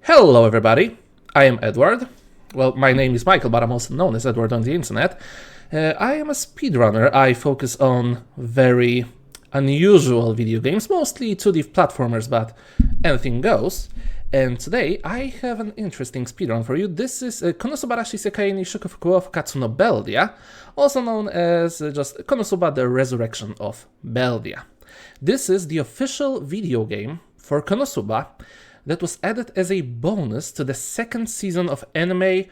Hello everybody, I am Eddward. Well, my name is Michael, but I'm also known as Eddward on the internet. I am a speedrunner. I focus on very unusual video games, mostly 2D platformers, but anything goes. And today I have an interesting speedrun for you. This is Subarashii Sekai ni Shukufuku of Fukkatsu no Beldia, also known as just Konosuba the Resurrection of Beldia. This is the official video game for Konosuba that was added as a bonus to the second season of anime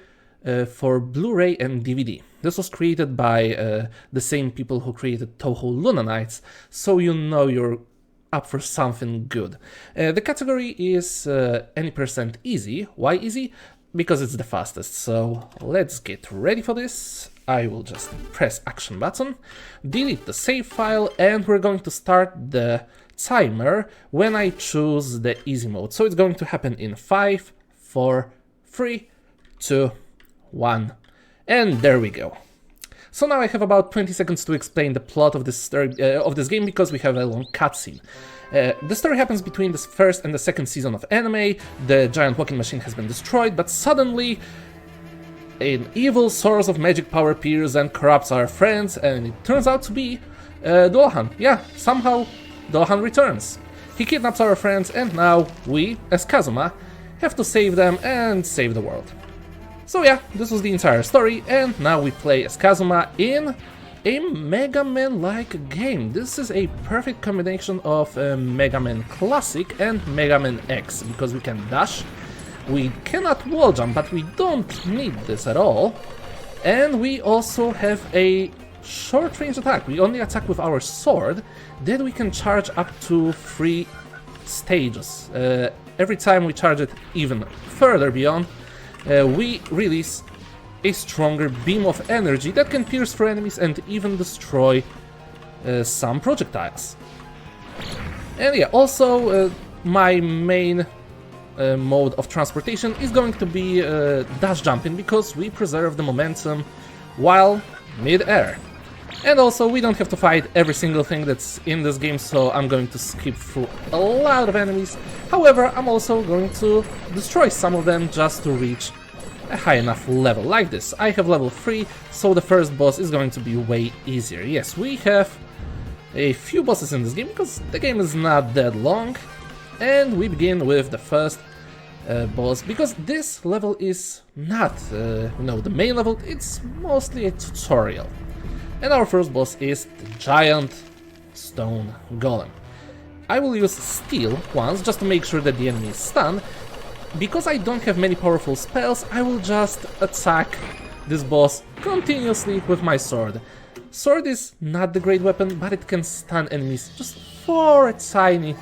for Blu-ray and DVD. This was created by the same people who created Touhou Luna Nights, so you know you're up for something good. The category is any percent easy. Why easy? Because it's the fastest. So let's get ready for this. I will just press action button, delete the save file, and we're going to start the timer when I choose the easy mode. So it's going to happen in 5, 4, 3, 2, 1, and there we go. So now I have about 20 seconds to explain the plot of this game because we have a long cutscene. The story happens between the first and the second season of anime. The giant walking machine has been destroyed, but suddenly an evil source of magic power appears and corrupts our friends, and it turns out to be Dohan. Yeah, somehow Dohan returns. He kidnaps our friends, and now we, as Kazuma, have to save them and save the world. So yeah, this was the entire story, and now we play as Kazuma in a Mega Man-like game. This is a perfect combination of Mega Man Classic and Mega Man X, because we can dash, we cannot wall jump, but we don't need this at all, and we also have a short-range attack. We only attack with our sword, then we can charge up to 3 stages. Every time we charge it even further beyond, we release a stronger beam of energy that can pierce through enemies and even destroy some projectiles. And yeah, also my main mode of transportation is going to be dash jumping, because we preserve the momentum while mid-air. And also, we don't have to fight every single thing that's in this game, so I'm going to skip through a lot of enemies. However, I'm also going to destroy some of them just to reach a high enough level like this. I have level 3, so the first boss is going to be way easier. Yes, we have a few bosses in this game, because the game is not that long. And we begin with the first boss, because this level is not, the main level, it's mostly a tutorial. And our first boss is the giant stone golem. I will use steel once, just to make sure that the enemy is stunned. Because I don't have many powerful spells, I will just attack this boss continuously with my sword. Sword is not the great weapon, but it can stun enemies just for a tiny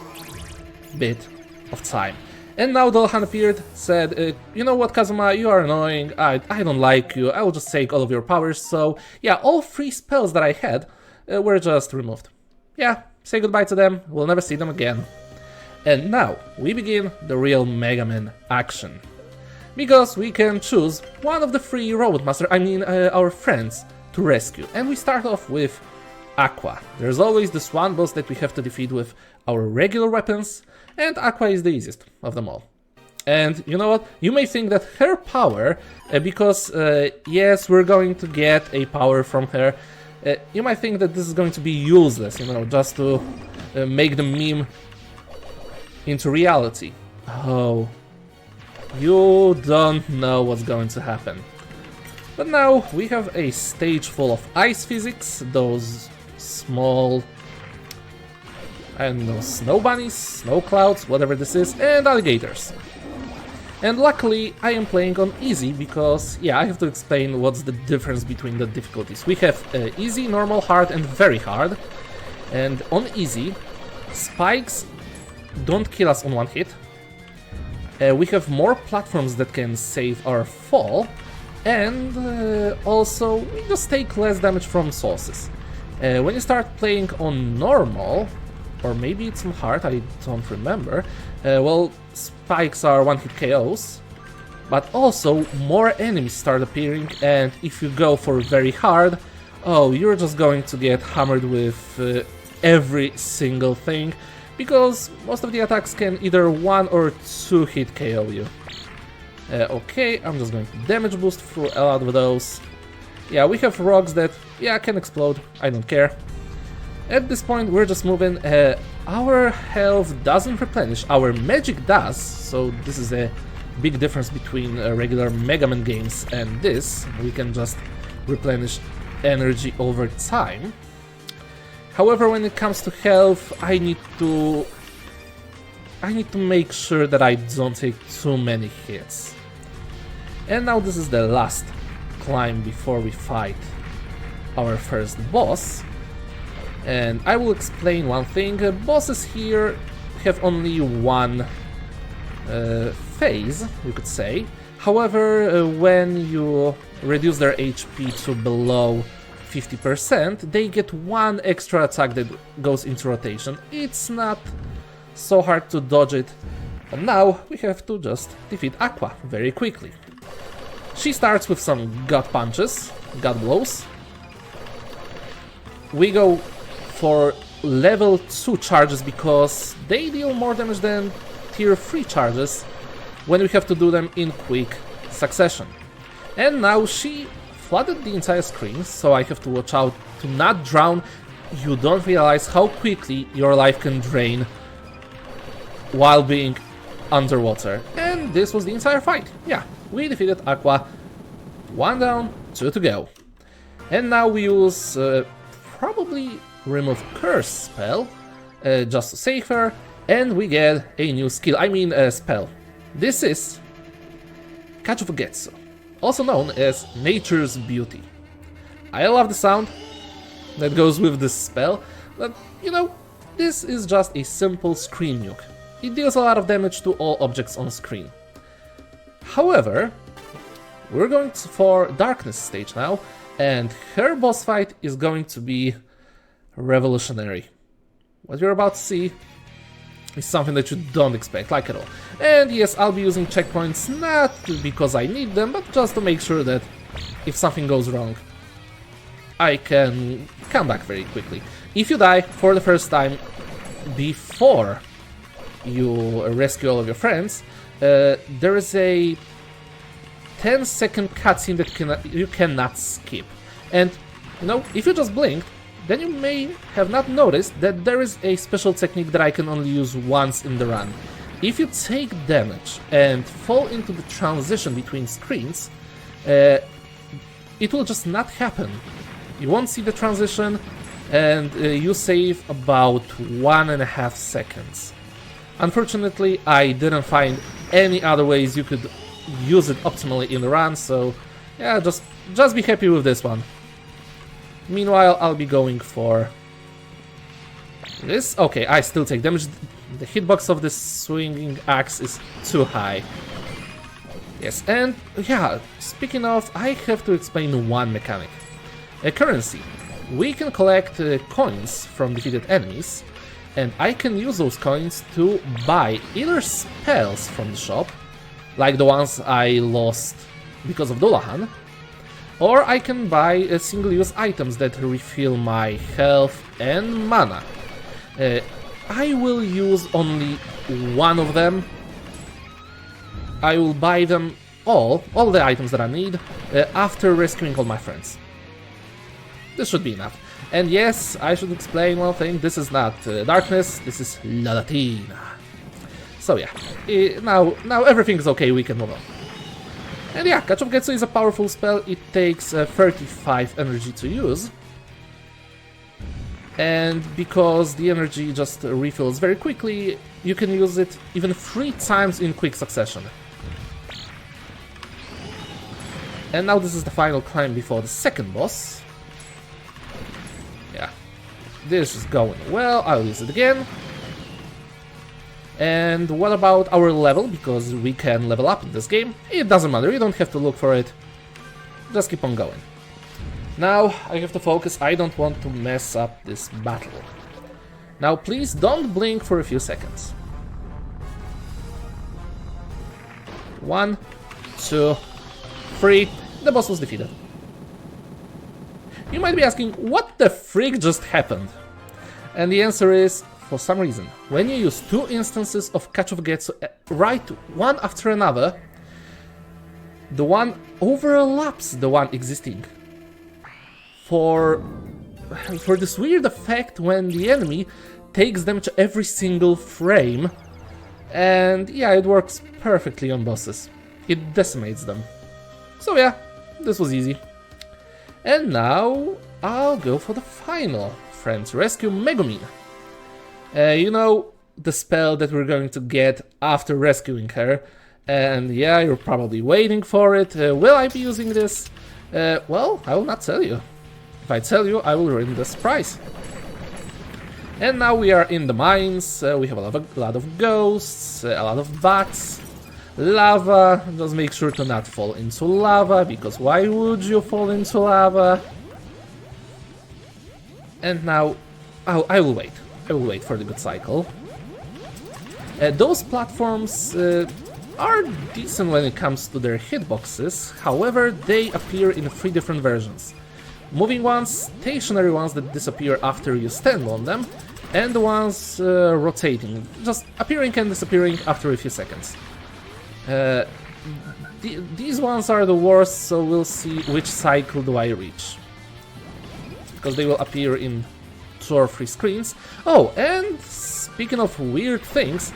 bit of time. And now Dohan appeared, said, you know what, Kazuma, you are annoying, I don't like you, I will just take all of your powers. So yeah, all 3 spells that I had were just removed. Yeah, say goodbye to them, we'll never see them again. And now we begin the real Mega Man action. Because we can choose one of the 3 Robot Master, our friends, to rescue. And we start off with Aqua. There's always this one boss that we have to defeat with our regular weapons, and Aqua is the easiest of them all. And you know what? You may think that her power, because yes, we're going to get a power from her, you might think that this is going to be useless, just to make the meme into reality. Oh, you don't know what's going to happen. But now we have a stage full of ice physics, those small, I don't know, snow bunnies, snow clouds, whatever this is, and alligators. And luckily I am playing on easy, because yeah, I have to explain what's the difference between the difficulties. We have easy, normal, hard, and very hard. And on easy, spikes don't kill us on one hit. We have more platforms that can save our fall, and also we just take less damage from sources. When you start playing on normal, or maybe it's on hard, I don't remember, well, spikes are one-hit KOs, but also more enemies start appearing, and if you go for very hard, oh, you're just going to get hammered with every single thing. because most of the attacks can either 1 or 2 hit KO you. Okay, I'm just going to damage boost through a lot of those. Yeah, we have rocks that, yeah, can explode, I don't care. At this point we're just moving, our health doesn't replenish, our magic does, so this is a big difference between regular Mega Man games and this. We can just replenish energy over time. However, when it comes to health, I need to make sure that I don't take too many hits. And now this is the last climb before we fight our first boss. And I will explain one thing. Bosses here have only one phase, you could say. However, when you reduce their HP to below 50%, they get one extra attack that goes into rotation. It's not so hard to dodge it. And now we have to just defeat Aqua very quickly. She starts with some gut punches, gut blows. We go for level 2 charges because they deal more damage than tier 3 charges when we have to do them in quick succession. And now she flooded the entire screen, so I have to watch out to not drown. You don't realize how quickly your life can drain while being underwater. And this was the entire fight. Yeah, we defeated Aqua. 1 down, 2 to go. And now we use probably remove curse spell, just to save her, and we get a new skill, spell. This is Fukkatsu, also known as Nature's Beauty. I love the sound that goes with this spell, but you know, this is just a simple screen nuke. It deals a lot of damage to all objects on screen. However, we're going for Darkness stage now, and her boss fight is going to be revolutionary. What you're about to see is something that you don't expect, like at all. And yes, I'll be using checkpoints not because I need them, but just to make sure that if something goes wrong, I can come back very quickly. If you die for the first time before you rescue all of your friends, there is a 10-second cutscene that you cannot skip. And, you know, if you just blink, then you may have not noticed that there is a special technique that I can only use once in the run. If you take damage and fall into the transition between screens, it will just not happen. You won't see the transition, and you save about 1.5 seconds. Unfortunately, I didn't find any other ways you could use it optimally in the run, so yeah, just be happy with this one. Meanwhile, I'll be going for this. Okay, I still take damage. The hitbox of this swinging axe is too high. Yes, and yeah, speaking of, I have to explain one mechanic. A currency. We can collect coins from defeated enemies, and I can use those coins to buy either spells from the shop, like the ones I lost because of Dullahan, or I can buy single-use items that refill my health and mana. I will use only one of them. I will buy them all the items that I need, after rescuing all my friends. This should be enough. And yes, I should explain one thing, this is not Darkness, this is La Latina. So yeah, now everything is okay, we can move on. And yeah, Fukkatsu is a powerful spell, it takes 35 energy to use. And because the energy just refills very quickly, you can use it even 3 times in quick succession. And now this is the final climb before the second boss. Yeah, this is going well, I'll use it again. And what about our level, because we can level up in this game? It doesn't matter, you don't have to look for it, just keep on going. Now I have to focus, I don't want to mess up this battle. Now please don't blink for a few seconds. 1, 2, 3, the boss was defeated. You might be asking, what the freak just happened? And the answer is, for some reason, when you use 2 instances of Fukkatsu right one after another, the one overlaps the one existing. For this weird effect when the enemy takes damage every single frame, and yeah, it works perfectly on bosses. It decimates them. So yeah, this was easy. And now I'll go for the final friends, Rescue Megumin. You know, the spell that we're going to get after rescuing her. And yeah, you're probably waiting for it. Will I be using this? Well, I will not tell you. If I tell you, I will ruin the surprise. And now we are in the mines. We have a lot of ghosts, a lot of bats, lava. Just make sure to not fall into lava, because why would you fall into lava? And now, I will wait. I will wait for the good cycle. Those platforms are decent when it comes to their hitboxes. However, they appear in 3 different versions. Moving ones, stationary ones that disappear after you stand on them, and the ones rotating, just appearing and disappearing after a few seconds. These ones are the worst, so we'll see which cycle do I reach. Because they will appear in 2 or 3 screens. Oh, and speaking of weird things,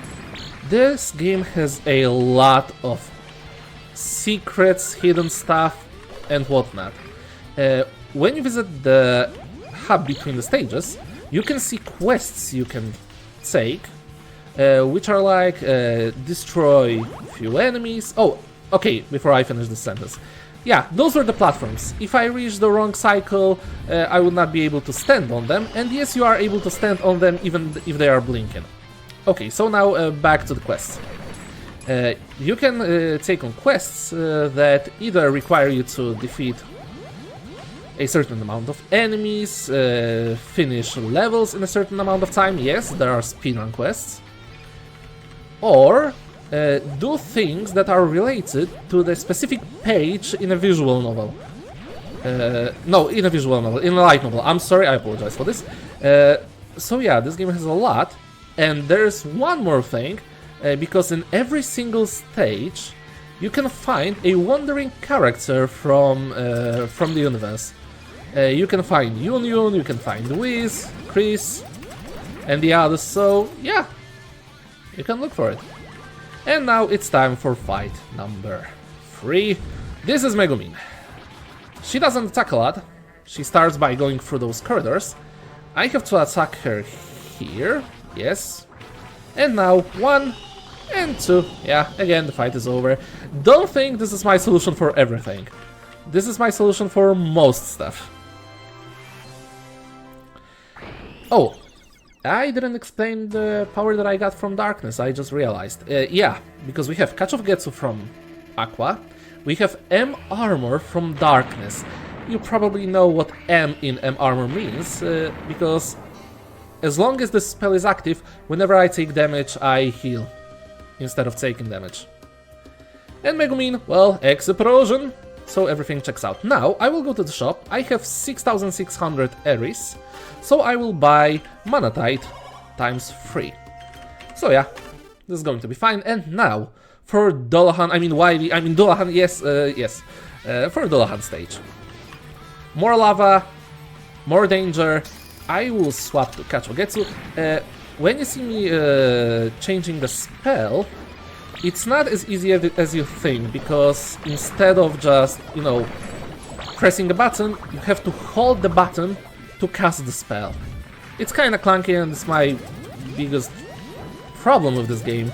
this game has a lot of secrets, hidden stuff, and whatnot. When you visit the hub between the stages, you can see quests you can take, which are like destroy a few enemies. Oh, okay, before I finish this sentence. Yeah, those were the platforms. If I reach the wrong cycle, I would not be able to stand on them. And yes, you are able to stand on them even if they are blinking. Okay, so now back to the quests. You can take on quests that either require you to defeat a certain amount of enemies, finish levels in a certain amount of time. Yes, there are speedrun quests. Or do things that are related to the specific page in a visual novel. No, in a visual novel, in a light novel. I'm sorry, I apologize for this. So yeah, this game has a lot. And there's one more thing, because in every single stage you can find a wandering character from the universe. You can find Yun, you can find Wiz, Chris, and the others, so yeah, you can look for it. And now it's time for fight number 3. This is Megumin. She doesn't attack a lot. She starts by going through those corridors. I have to attack her here, yes. And now 1 and 2. Yeah, again, the fight is over. Don't think this is my solution for everything. This is my solution for most stuff. Oh, I didn't explain the power that I got from darkness, I just realized. Yeah, because we have Fukkatsu from Aqua, we have M armor from darkness. You probably know what M in M armor means, because as long as this spell is active, whenever I take damage, I heal, instead of taking damage. And Megumin, well, explosion, so everything checks out. Now, I will go to the shop. I have 6,600 Eris, so I will buy Manatite times 3. So yeah, this is going to be fine. And now, for Dullahan, Dullahan, yes, for Dullahan stage. More lava, more danger. I will swap to Fukkatsu. When you see me changing the spell, it's not as easy as you think, because instead of just, you know, pressing a button, you have to hold the button to cast the spell. It's kinda clunky and it's my biggest problem with this game.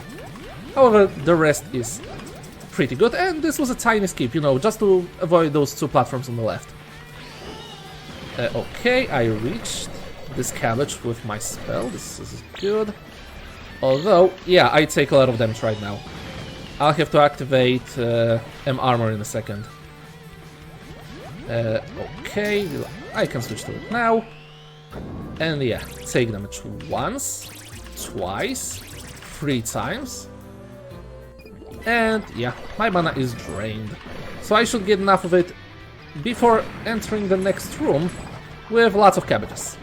However, the rest is pretty good, and this was a tiny skip, you know, just to avoid those 2 platforms on the left. Okay, I reached this cabbage with my spell, this is good. Although, yeah, I take a lot of damage right now. I'll have to activate M armor in a second. Okay, I can switch to it now. And yeah, take damage once, twice, 3 times. And yeah, my mana is drained. So I should get enough of it before entering the next room with lots of cabbages.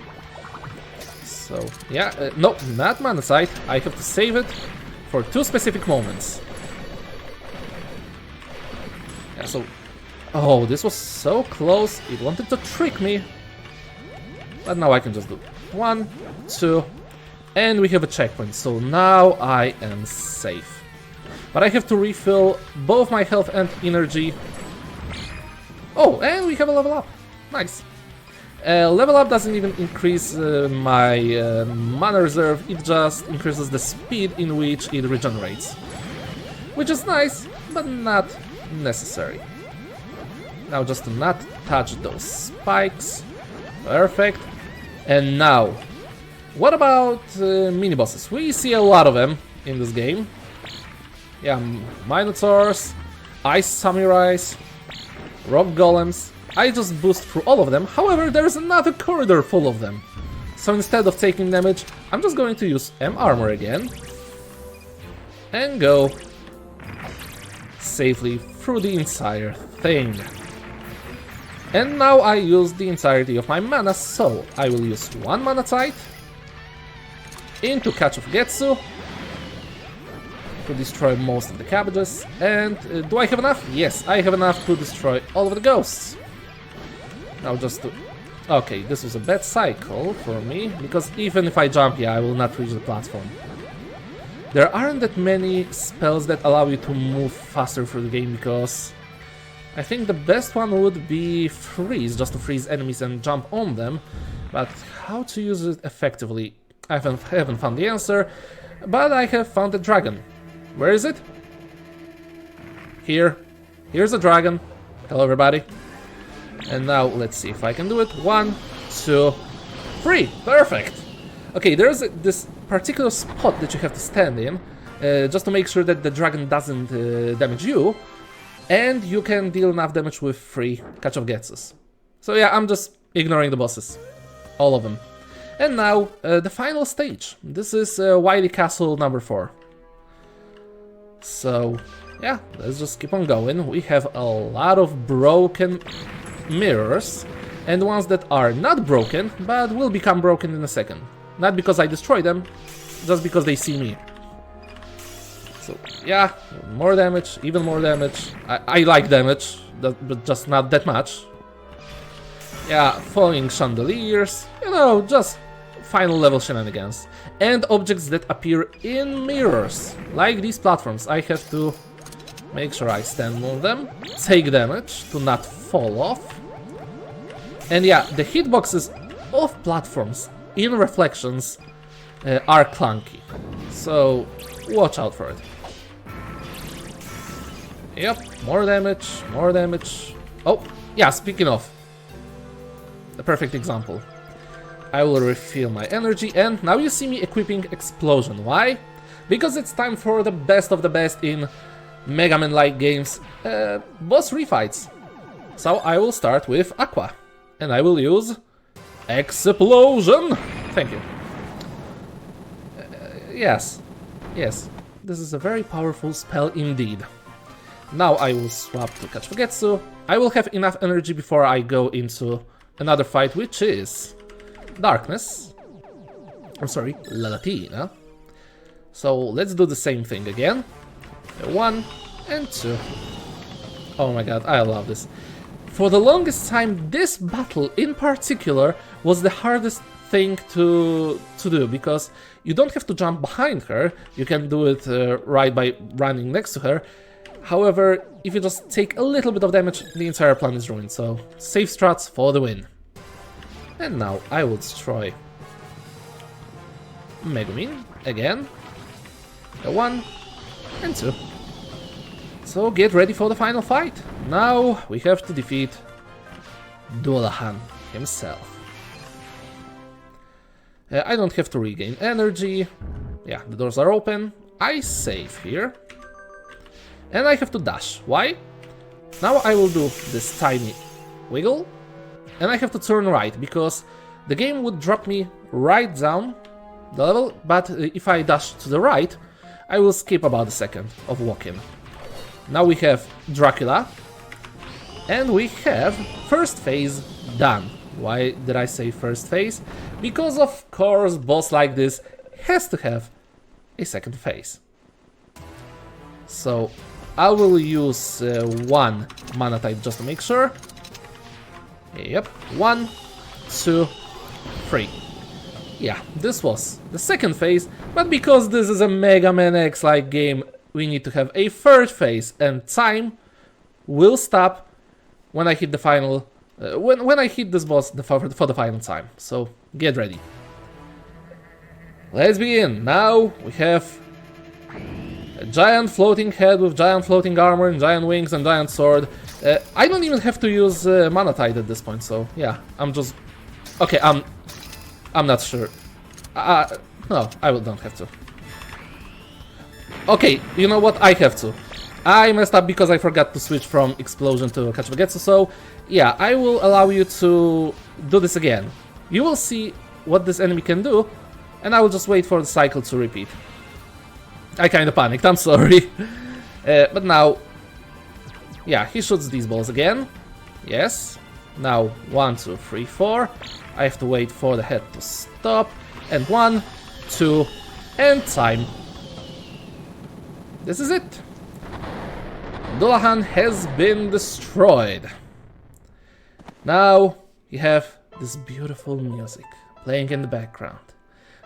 So, yeah, no, not mana sight. I have to save it for 2 specific moments. Yeah, so... Oh, this was so close. It wanted to trick me. But now I can just do 1, 2, and we have a checkpoint. So now I am safe. But I have to refill both my health and energy. Oh, and we have a level up. Nice. Level up doesn't even increase my mana reserve, it just increases the speed in which it regenerates. Which is nice, but not necessary. Now just to not touch those spikes. Perfect. And now, what about mini-bosses? We see a lot of them in this game. Yeah, Minotaurs, Ice Samurais, Rock Golems. I just boost through all of them, however there's another corridor full of them. So instead of taking damage, I'm just going to use M-Armor again. And go safely through the entire thing. And now I use the entirety of my mana, so I will use 1 mana sight into Catch of Fukkatsu to destroy most of the cabbages. And do I have enough? Yes, I have enough to destroy all of the ghosts. Now just to... Okay, this was a bad cycle for me, because even if I jump, yeah, I will not reach the platform. There aren't that many spells that allow you to move faster through the game, because I think the best one would be freeze, just to freeze enemies and jump on them. But how to use it effectively? I haven't found the answer, but I have found the dragon. Where is it? Here. Here's the dragon. Hello everybody. And now let's see if I can do it. 1, 2, 3. Perfect. Okay, there's this particular spot that you have to stand in, just to make sure that the dragon doesn't damage you. And you can deal enough damage with 3 Catch of Getsus. So yeah, I'm just ignoring the bosses. All of them. And now, the final stage. This is Wily Castle number 4. So, yeah, let's just keep on going. We have a lot of broken mirrors. And ones that are not broken, but will become broken in a second. Not because I destroy them, just because they see me. So, yeah, more damage, even more damage. I like damage, but just not that much. Yeah, falling chandeliers, you know, just final level shenanigans. And objects that appear in mirrors, like these platforms. I have to make sure I stand on them, take damage to not fall off. And yeah, the hitboxes of platforms in reflections are clunky, so watch out for it. Yep, more damage, more damage. Oh, yeah, speaking of, the perfect example. I will refill my energy, and now you see me equipping Explosion. Why? Because it's time for the best of the best in Mega Man-like games, boss refights. So I will start with Aqua, and I will use Explosion. Thank you. Yes, this is a very powerful spell indeed. Now I will swap to Catch Fukkatsu. I will have enough energy before I go into another fight, which is Darkness. I'm sorry, La Latina. So let's do the same thing again. 1 and 2. Oh my god, I love this. For the longest time, this battle in particular was the hardest thing to do, because you don't have to jump behind her, you can do it right by running next to her. However, if you just take a little bit of damage, the entire plan is ruined, so safe strats for the win. And now I will destroy Megumin again. 1 and 2. So get ready for the final fight. Now we have to defeat Dullahan himself. I don't have to regain energy. Yeah, the doors are open. I save here. And I have to dash. Why? Now I will do this tiny wiggle. And I have to turn right, because the game would drop me right down the level. But if I dash to the right, I will skip about a second of walking. Now we have Dracula. And we have first phase done. Why did I say first phase? Because of course boss like this has to have a second phase. So I will use one mana type just to make sure. Yep, 1, 2, 3. Yeah, this was the second phase, but because this is a Mega Man X-like game, we need to have a third phase, and time will stop when I hit the final, when I hit this boss for the final time. So get ready. Let's begin. Now we have a giant floating head with giant floating armor and giant wings and giant sword. I don't even have to use mana tide at this point, so yeah, I'm just... Okay, I'm not sure. No, I don't have to. Okay, you know what? I have to. I messed up because I forgot to switch from explosion to catch Fukkatsu, so yeah, I will allow you to do this again. You will see what this enemy can do, and I will just wait for the cycle to repeat. I kinda panicked, I'm sorry. But now... Yeah, he shoots these balls again. Yes. Now 1, 2, 3, 4. I have to wait for the head to stop. And 1, 2, and time. This is it. Dullahan has been destroyed. Now you have this beautiful music playing in the background.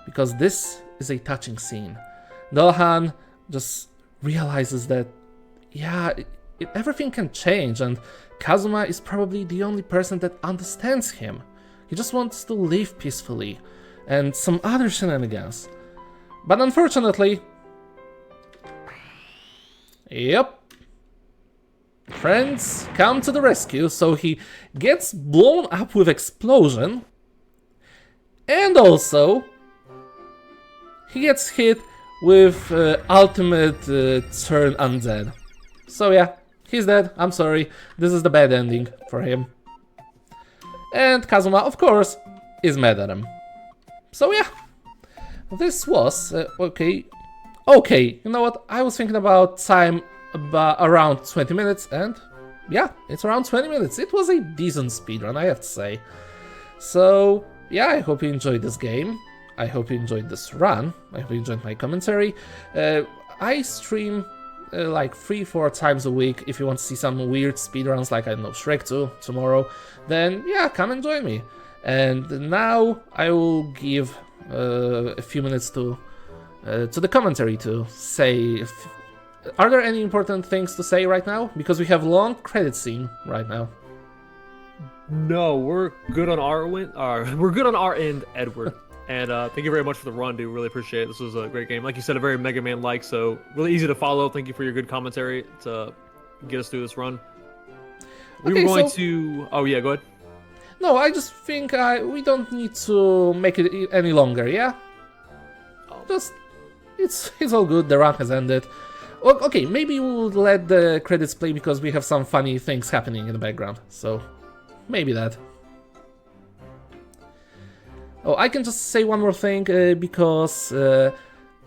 Because this is a touching scene. Dullahan just realizes that, yeah, everything can change, and Kazuma is probably the only person that understands him. He just wants to live peacefully, and some other shenanigans. But unfortunately... Yep. Friends come to the rescue, so he gets blown up with explosion. And also... he gets hit with ultimate turn undead. So yeah. He's dead, I'm sorry, this is the bad ending for him. And Kazuma, of course, is mad at him. So yeah, this was, okay, you know what, I was thinking about time around 20 minutes, and yeah, it's around 20 minutes. It was a decent speedrun, I have to say. So yeah, I hope you enjoyed this game, I hope you enjoyed this run, I hope you enjoyed my commentary. I stream like 3-4 times a week. If you want to see some weird speedruns like, I don't know, Shrek 2 tomorrow, then yeah, come and join me. And now I will give a few minutes to the commentary to say... Are there any important things to say right now? Because we have long credit scene right now. No, we're good on our end, Edward. And thank you very much for the run, dude. Really appreciate it. This was a great game. Like you said, a very Mega Man-like, so really easy to follow. Thank you for your good commentary to get us through this run. We were going to... Oh, yeah, go ahead. No, I just think we don't need to make it any longer, yeah? Oh. Just... It's all good. The run has ended. Well, okay, maybe we'll let the credits play because we have some funny things happening in the background. So, maybe that. Oh, I can just say one more thing, because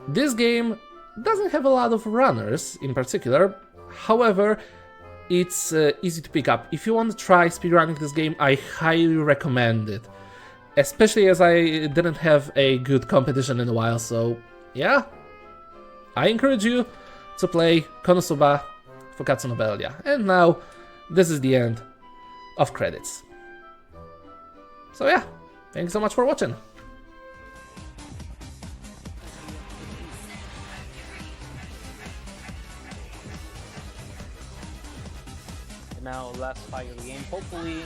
this game doesn't have a lot of runners in particular. However, it's easy to pick up. If you want to try speedrunning this game, I highly recommend it. Especially as I didn't have a good competition in a while, so yeah. I encourage you to play Konosuba Fukkatsu no Beldia. And now, this is the end of credits. So yeah. Thanks so much for watching. Now, last fight of the game. Hopefully,